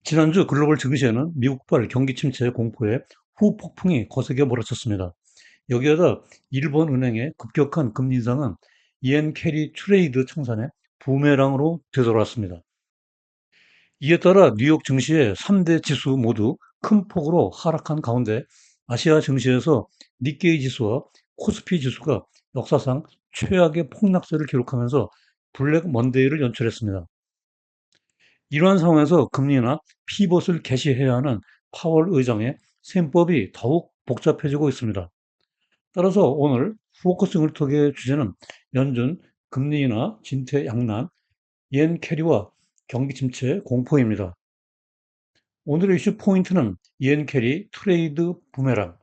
지난주 글로벌 증시에는 미국발 경기 침체 공포에 후폭풍이 거세게 몰아쳤습니다. 여기에다 일본 은행의 급격한 금리 인상은 이엔 캐리 트레이드 청산의 부메랑으로 되돌아왔습니다. 이에 따라 뉴욕 증시의 3대 지수 모두 큰 폭으로 하락한 가운데 아시아 증시에서 니케이 지수와 코스피 지수가 역사상 최악의 폭락세를 기록하면서 블랙 먼데이를 연출했습니다. 이러한 상황에서 금리나 피벗을 개시해야 하는 파월 의장의 셈법이 더욱 복잡해지고 있습니다. 따라서 오늘 포커싱을 톡의 주제는 연준 금리 인하 진퇴 양난, 옌 캐리와 경기 침체 공포입니다. 오늘의 이슈 포인트는 옌 캐리 트레이드 부메랑,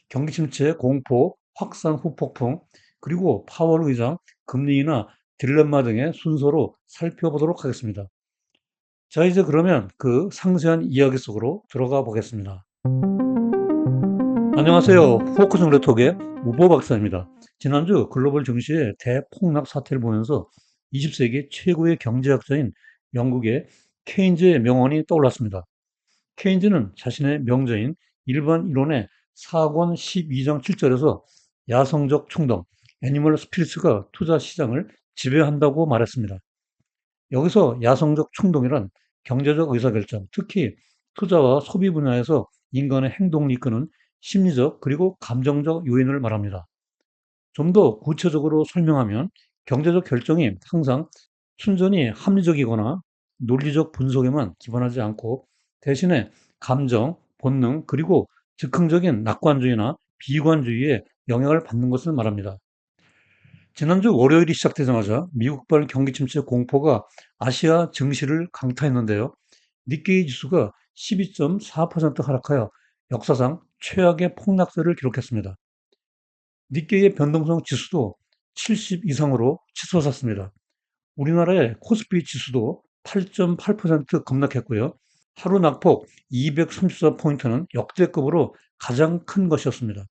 경기 침체 공포 확산 후 폭풍, 그리고 파월 의장 금리 인하 딜레마 등의 순서로 살펴보도록 하겠습니다. 자, 이제 그러면 그 상세한 이야기 속으로 들어가 보겠습니다. 안녕하세요. 포커스 정례톡의 우보 박사입니다. 지난주 글로벌 증시의 대폭락 사태를 보면서 20세기 최고의 경제학자인 영국의 케인즈의 명언이 떠올랐습니다. 케인즈는 자신의 명제인 일반 이론의 4권 12장 7절에서 야성적 충동, 애니멀 스피리츠가 투자 시장을 지배한다고 말했습니다. 여기서 야성적 충동이란 경제적 의사결정, 특히 투자와 소비 분야에서 인간의 행동을 이끄는 심리적 그리고 감정적 요인을 말합니다. 좀 더 구체적으로 설명하면 경제적 결정이 항상 순전히 합리적이거나 논리적 분석에만 기반하지 않고 대신에 감정, 본능, 그리고 즉흥적인 낙관주의나 비관주의에 영향을 받는 것을 말합니다. 지난주 월요일이 시작되자마자 미국발 경기 침체 공포가 아시아 증시를 강타했는데요. 니케이 지수가 12.4% 하락하여 역사상 최악의 폭락세를 기록했습니다. 니케이의 변동성 지수도 70 이상으로 치솟았습니다. 우리나라의 코스피 지수도 8.8% 급락했고요. 하루 낙폭 234포인트는 역대급으로 가장 큰 것이었습니다.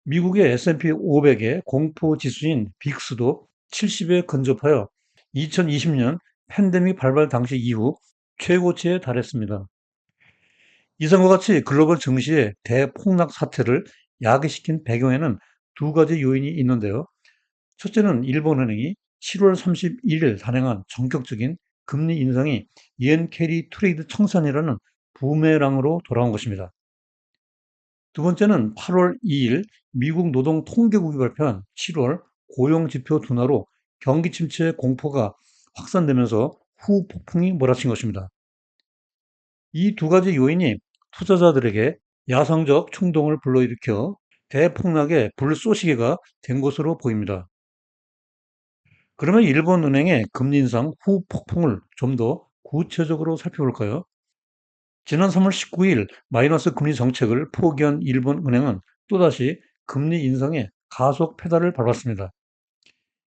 미국의 S&P 500의 공포 지수인 빅스도 70에 근접하여 2020년 팬데믹 발발 당시 이후 최고치에 달했습니다. 이상과 같이 글로벌 증시의 대폭락 사태를 야기시킨 배경에는 두 가지 요인이 있는데요. 첫째는 일본은행이 7월 31일 단행한 전격적인 금리 인상이 옌 캐리 트레이드 청산이라는 부메랑으로 돌아온 것입니다. 두 번째는 8월 2일 미국 노동통계국이 발표한 7월 고용지표 둔화로 경기 침체 공포가 확산되면서 후폭풍이 몰아친 것입니다. 이 두 가지 요인이 투자자들에게 야성적 충동을 불러일으켜 대폭락의 불쏘시개가 된 것으로 보입니다. 그러면 일본은행의 금리 인상 후 폭풍을 좀 더 구체적으로 살펴볼까요? 지난 3월 19일 마이너스 금리 정책을 포기한 일본은행은 또다시 금리 인상에 가속 페달을 밟았습니다.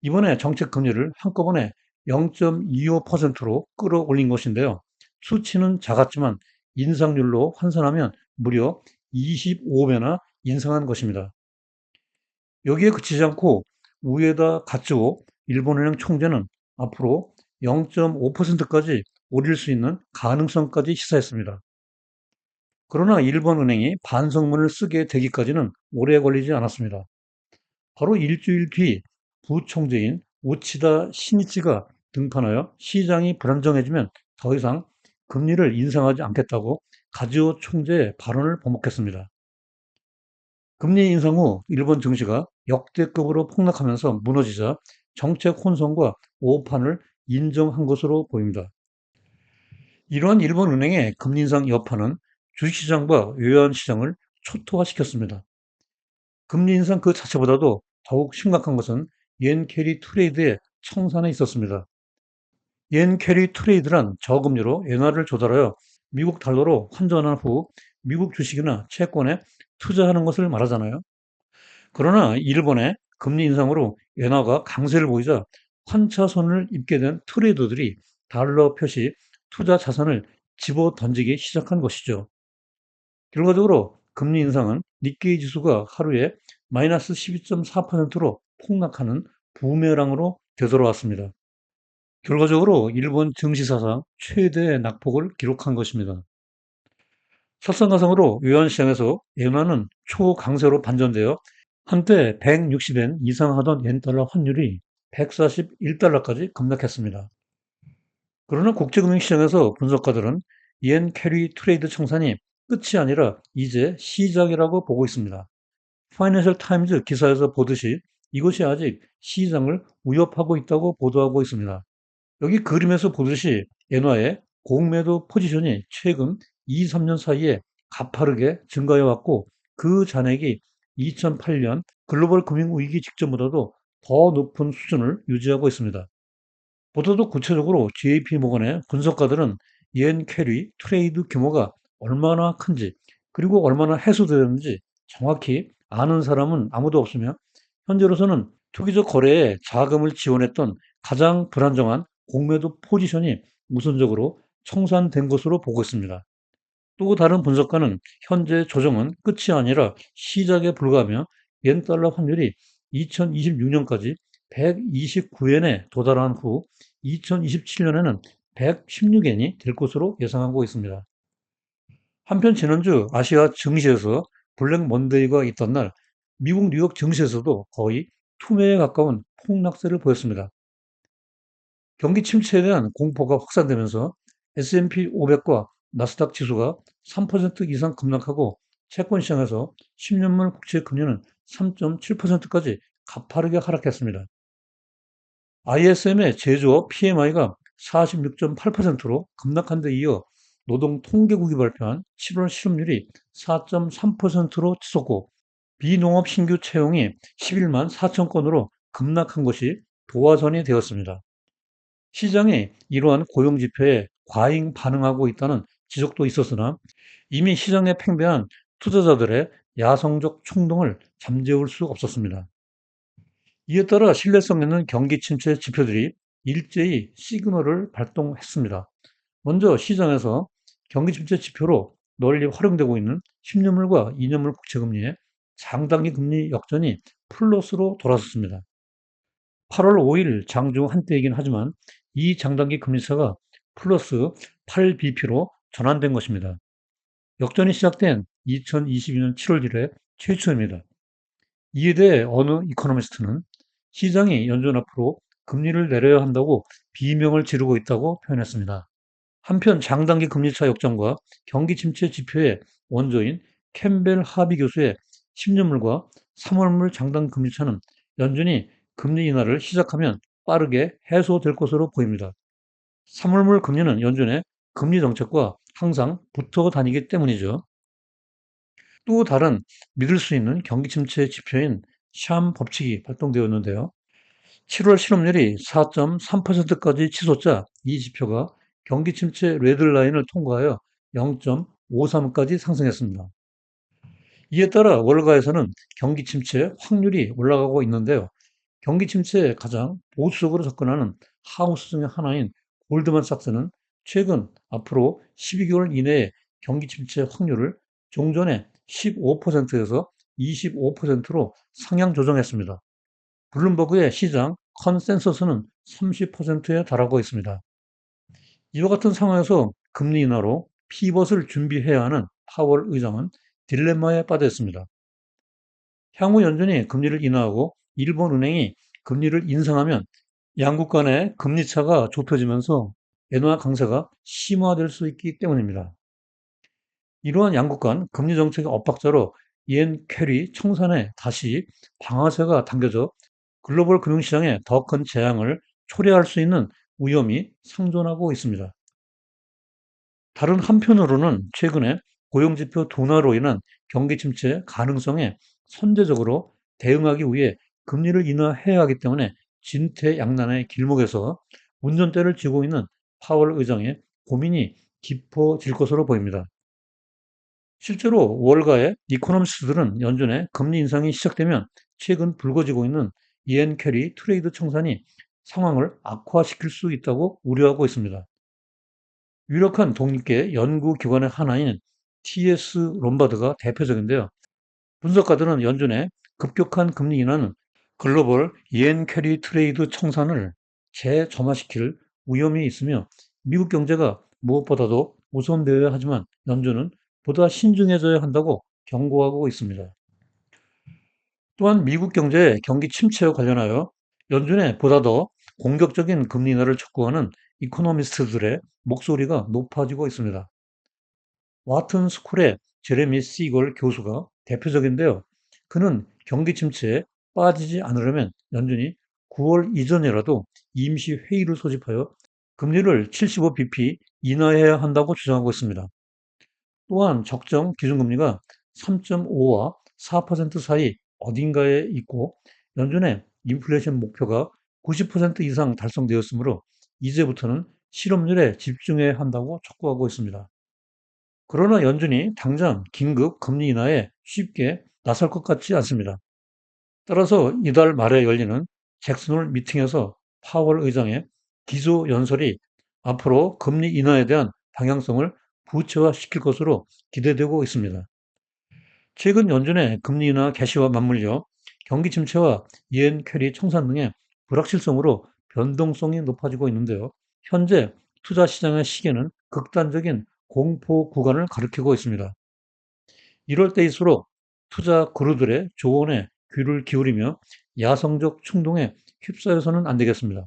이번에 정책 금리를 한꺼번에 0.25%로 끌어올린 것인데요. 수치는 작았지만 인상률로 환산하면 무려 25배나 인상한 것입니다. 여기에 그치지 않고 우에다 가츠오 일본은행 총재는 앞으로 0.5%까지 올릴 수 있는 가능성까지 시사했습니다. 그러나 일본은행이 반성문을 쓰게 되기까지는 오래 걸리지 않았습니다. 바로 일주일 뒤 부총재인 우치다 시니치가 등판하여 시장이 불안정해지면 더 이상 금리를 인상하지 않겠다고 가즈오 총재의 발언을 번복했습니다. 금리 인상 후 일본 증시가 역대급으로 폭락하면서 무너지자 정책 혼선과 오판을 인정한 것으로 보입니다. 이러한 일본 은행의 금리 인상 여파는 주식시장과 외환시장을 초토화시켰습니다. 금리 인상 그 자체보다도 더욱 심각한 것은 옌 캐리 트레이드의 청산에 있었습니다. 옌 캐리 트레이드란 저금리로 엔화를 조달하여 미국 달러로 환전한 후 미국 주식이나 채권에 투자하는 것을 말하잖아요. 그러나 일본의 금리 인상으로 엔화가 강세를 보이자 환차손을 입게 된 트레이더들이 달러 표시 투자 자산을 집어 던지기 시작한 것이죠. 결과적으로 금리 인상은 니케이 지수가 하루에 마이너스 12.4%로 폭락하는 부메랑으로 되돌아왔습니다. 결과적으로 일본 증시 사상 최대의 낙폭을 기록한 것입니다. 설상가상으로 외환시장에서 엔화는 초강세로 반전되어 한때 160엔 이상 하던 엔달러 환율이 141달러까지 급락했습니다. 그러나 국제금융시장에서 분석가들은 옌 캐리 트레이드 청산이 끝이 아니라 이제 시작이라고 보고 있습니다. 파이낸셜 타임즈 기사에서 보듯이 이것이 아직 시장을 위협하고 있다고 보도하고 있습니다. 여기 그림에서 보듯이 엔화의 공매도 포지션이 최근 2, 3년 사이에 가파르게 증가해 왔고 그 잔액이 2008년 글로벌 금융위기 직전보다도 더 높은 수준을 유지하고 있습니다. 보다도 구체적으로 JP 모건의 분석가들은 옌 캐리 트레이드 규모가 얼마나 큰지 그리고 얼마나 해소되었는지 정확히 아는 사람은 아무도 없으며 현재로서는 투기적 거래에 자금을 지원했던 가장 불안정한 공매도 포지션이 우선적으로 청산된 것으로 보고 있습니다. 또 다른 분석가는 현재 조정은 끝이 아니라 시작에 불과하며 엔 달러 환율이 2026년까지 129엔에 도달한 후 2027년에는 116엔이 될 것으로 예상하고 있습니다. 한편 지난주 아시아 증시에서 블랙 먼데이가 있던 날 미국 뉴욕 증시에서도 거의 투매에 가까운 폭락세를 보였습니다. 경기 침체에 대한 공포가 확산되면서 S&P 500과 나스닥 지수가 3% 이상 급락하고 채권 시장에서 10년물 국채 금리는 3.7%까지 가파르게 하락했습니다. ISM의 제조업 PMI가 46.8%로 급락한 데 이어 노동통계국이 발표한 7월 실업률이 4.3%로 치솟고 비농업 신규 채용이 11만 4천 건으로 급락한 것이 도화선이 되었습니다. 시장이 이러한 고용 지표에 과잉 반응하고 있다는 지적도 있었으나 이미 시장에 팽배한 투자자들의 야성적衝動을 잠재울 수 없었습니다. 이에 따라 신뢰성 있는 경기 침체 지표들이 일제히 시그널을 발동했습니다. 먼저 시장에서 경기 침체 지표로 널리 활용되고 있는 10년물과 2년물 국채금리의 장단기 금리 역전이 플러스로 돌아섰습니다. 8월 5일 장중 한때이긴 하지만 이 장단기 금리차가 플러스 8bp로 전환된 것입니다. 역전이 시작된 2022년 7월 이래 최초입니다. 이에 대해 어느 이코노미스트는 시장이 연준 앞으로 금리를 내려야 한다고 비명을 지르고 있다고 표현했습니다. 한편 장단기 금리차 역전과 경기 침체 지표의 원조인 캠벨 하비 교수의 10년물과 3월물 장단 금리차는 연준이 금리 인하를 시작하면 빠르게 해소될 것으로 보입니다. 3월물 금리는 연준의 금리 정책과 항상 붙어 다니기 때문이죠. 또 다른 믿을 수 있는 경기 침체 지표인 샴 법칙이 발동되었는데요. 7월 실업률이 4.3%까지 치솟자 이 지표가 경기 침체 레드라인을 통과하여 0.53까지 상승했습니다. 이에 따라 월가에서는 경기 침체 확률이 올라가고 있는데요. 경기 침체에 가장 보수적으로 접근하는 하우스 중의 하나인 골드만삭스는 최근 앞으로 12개월 이내에 경기 침체 확률을 종전의 15%에서 25%로 상향 조정했습니다. 블룸버그의 시장 컨센서스는 30%에 달하고 있습니다. 이와 같은 상황에서 금리 인하로 피벗을 준비해야 하는 파월 의장은 딜레마에 빠져 있습니다. 향후 연준이 금리를 인하하고 일본은행이 금리를 인상하면 양국 간의 금리 차가 좁혀지면서 엔화 강세가 심화될 수 있기 때문입니다. 이러한 양국 간 금리 정책의 엇박자로 옌 캐리 청산에 다시 방아쇠가 당겨져 글로벌 금융시장에 더 큰 재앙을 초래할 수 있는 위험이 상존하고 있습니다. 다른 한편으로는 최근에 고용지표 둔화로 인한 경기 침체 가능성에 선제적으로 대응하기 위해 금리를 인하해야 하기 때문에 진퇴양난의 길목에서 운전대를 쥐고 있는 파월 의장의 고민이 깊어질 것으로 보입니다. 실제로 월가의 이코노미스트들은 연준의 금리 인상이 시작되면 최근 불거지고 있는 이엔 캐리 트레이드 청산이 상황을 악화시킬 수 있다고 우려하고 있습니다. 유력한 독립계 연구기관의 하나인 TS 롬바드가 대표적인데요. 분석가들은 연준의 급격한 금리 인하는 글로벌 이엔 캐리 트레이드 청산을 재점화시킬 위험이 있으며 미국 경제가 무엇보다도 우선되어야 하지만 연준은 보다 신중해져야 한다고 경고하고 있습니다. 또한 미국 경제의 경기 침체와 관련하여 연준의 보다 더 공격적인 금리 인하를 촉구하는 이코노미스트들의 목소리가 높아지고 있습니다. 와튼 스쿨의 제레미 시걸 교수가 대표적인데요. 그는 경기 침체에 빠지지 않으려면 연준이 9월 이전이라도 임시 회의를 소집하여 금리를 75bp 인하해야 한다고 주장하고 있습니다. 또한 적정 기준금리가 3.5와 4% 사이 어딘가에 있고 연준의 인플레이션 목표가 90% 이상 달성되었으므로 이제부터는 실업률에 집중해야 한다고 촉구하고 있습니다. 그러나 연준이 당장 긴급 금리 인하에 쉽게 나설 것 같지 않습니다. 따라서 이달 말에 열리는 잭슨홀 미팅에서 파월 의장의 기조 연설이 앞으로 금리 인하에 대한 방향성을 구체화시킬 것으로 기대되고 있습니다. 최근 연준의 금리 인하 개시와 맞물려 경기 침체와 이엔 캐리 청산 등의 불확실성으로 변동성이 높아지고 있는데요. 현재 투자 시장의 시계는 극단적인 공포 구간을 가리키고 있습니다. 이럴 때일수록 투자 그루들의 조언에 귀를 기울이며 야성적 충동에 휩싸여서는 안 되겠습니다.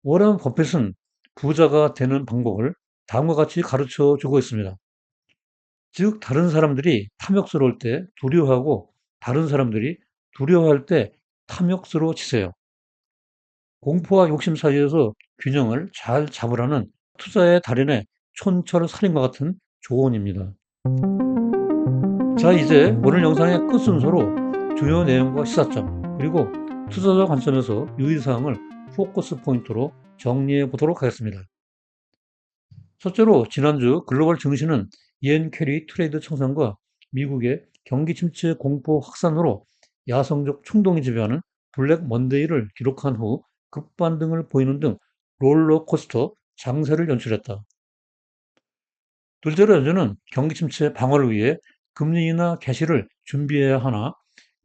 워런 버핏은 부자가 되는 방법을 다음과 같이 가르쳐 주고 있습니다. 즉, 다른 사람들이 탐욕스러울 때 두려워하고 다른 사람들이 두려워할 때 탐욕스러워지세요. 공포와 욕심 사이에서 균형을 잘 잡으라는 투자의 달인의 촌철살인과 같은 조언입니다. 자, 이제 오늘 영상의 끝 순서로 주요 내용과 시사점, 그리고 투자자 관점에서 유의사항을 포커스 포인트로 정리해 보도록 하겠습니다. 첫째로 지난주 글로벌 증시는 이엔 캐리 트레이드 청산과 미국의 경기 침체 공포 확산으로 야성적 충동이 지배하는 블랙 먼데이를 기록한 후 급반등을 보이는 등 롤러코스터 장세를 연출했다. 둘째로 연준은 경기 침체 방어를 위해 금리 인하 개시를 준비해야 하나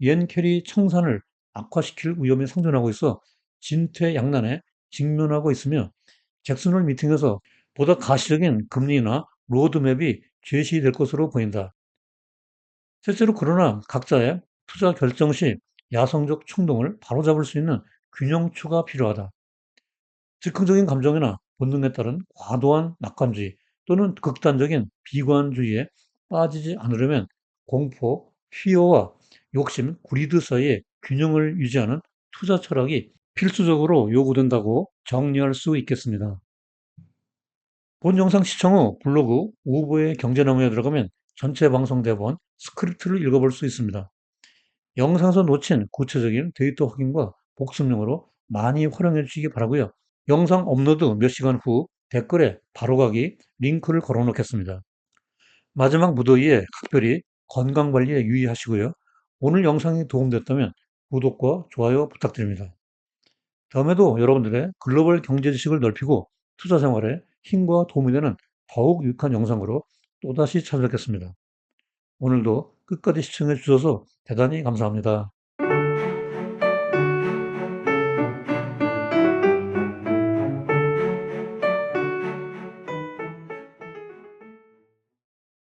옌 캐리 청산을 악화시킬 위험이 상존하고 있어 진퇴양난에 직면하고 있으며 잭슨홀 미팅에서 보다 가시적인 금리 인하 로드맵이 제시될 것으로 보인다. 실제로 그러나 각자의 투자 결정 시 야성적 충동을 바로잡을 수 있는 균형추가 필요하다. 즉흥적인 감정이나 본능에 따른 과도한 낙관주의 또는 극단적인 비관주의에 빠지지 않으려면 공포, 피어와 욕심, 구리드 사이의 균형을 유지하는 투자 철학이 필수적으로 요구된다고 정리할 수 있겠습니다. 본 영상 시청 후 블로그 우보의 경제나무에 들어가면 전체 방송 대본 스크립트를 읽어볼 수 있습니다. 영상에서 놓친 구체적인 데이터 확인과 복습용으로 많이 활용해 주시기 바라고요. 영상 업로드 몇 시간 후 댓글에 바로가기 링크를 걸어 놓겠습니다. 마지막 무더위에 각별히 건강관리에 유의하시고요. 오늘 영상이 도움됐다면 구독과 좋아요 부탁드립니다. 다음에도 여러분들의 글로벌 경제 지식을 넓히고 투자 생활에 힘과 도움이 되는 더욱 유익한 영상으로 또다시 찾아뵙겠습니다. 오늘도 끝까지 시청해 주셔서 대단히 감사합니다.